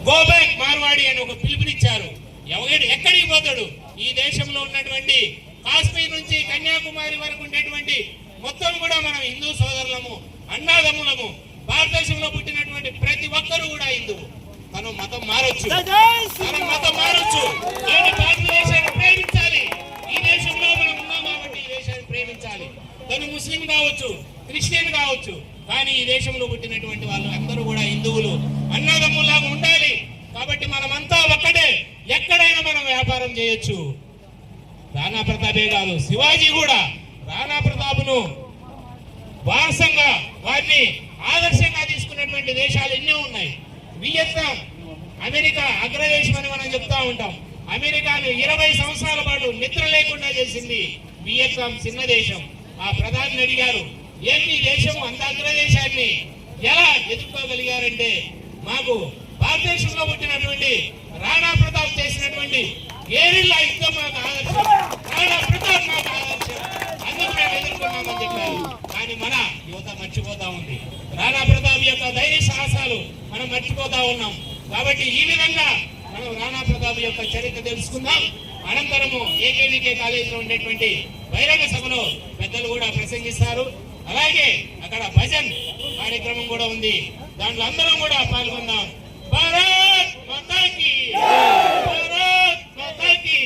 Go back Marwadi అని ఒక పిలుపునిచ్చారు. ఎక్కడికి పోతాడు? ఈ దేశంలో ఉన్నటువంటి కాశ్మీర్ నుంచి కన్యాకుమారి వరకు ఉండేటువంటి మొత్తం కూడా మనం హిందూ సోదరులము, అన్నాదమ్ములము. భారతదేశంలో పుట్టినటువంటి ప్రతి ఒక్కరూ కూడా హిందువు. తను మతం మారొచ్చు, భారతదేశాన్ని ప్రేమించాలి. ఈ దేశంలో మనం ఉన్నాం కాబట్టి ఈ దేశాన్ని ప్రేమించాలి. తను ముస్లిం కావచ్చు, క్రిస్టియన్ కావచ్చు, కానీ ఈ దేశంలో పుట్టినటువంటి వాళ్ళు అందరూ కూడా హిందువులు, అన్నదమ్ములాగా ఉండాలి. కాబట్టి మనమంతా ఒక్కటే. ఎక్కడైనా మనం వ్యాపారం చేయొచ్చు. రాణా ప్రతాపే కాదు, శివాజీ కూడా రాణా ప్రతాప్ను వారసంగా వారిని ఆదర్శంగా తీసుకున్నటువంటి దేశాలు ఎన్నో ఉన్నాయి. వియత్నాం, అమెరికా అగ్రదేశం అని మనం చెప్తా ఉంటాం. అమెరికాను 20 సంవత్సరాల పాటు నిద్ర లేకుండా చేసింది వియత్నాం, చిన్న దేశం. ఆ ప్రధాని అడిగారు, ఏంటి దేశం అంత అగ్రదేశాన్ని ఎలా ఎదుర్కోగలిగారంటే, మాకు భారతదేశంలో పుట్టినటువంటి రాణా ప్రతాప్ చేసినటువంటి ఏరిళ్ళ యుద్ధం మాకు ఆదర్శం, రాణా ప్రతాప్ మాకు ఆదర్శం, అందుకు మేము ఎదుర్కొన్నామని చెప్పారు. కానీ మన యువత మర్చిపోతా ఉంది. రాణా ప్రతాప్ యొక్క ధైర్య సాహసాలు మనం మర్చిపోతా ఉన్నాం. కాబట్టి ఈ విధంగా మనం రాణా ప్రతాప్ యొక్క చరిత్ర తెలుసుకుందాం. అనంతరము ఏకేవికే కాలేజీలో ఉండేటువంటి బహిరంగ సభలో పెద్దలు కూడా ప్రసంగిస్తారు. అలాగే అక్కడ భజన్ కార్యక్రమం కూడా ఉంది. దాంట్లో అందరం కూడా పాల్గొందాం. భారత్ మాతా కీ, భారత్ మాతా కీ.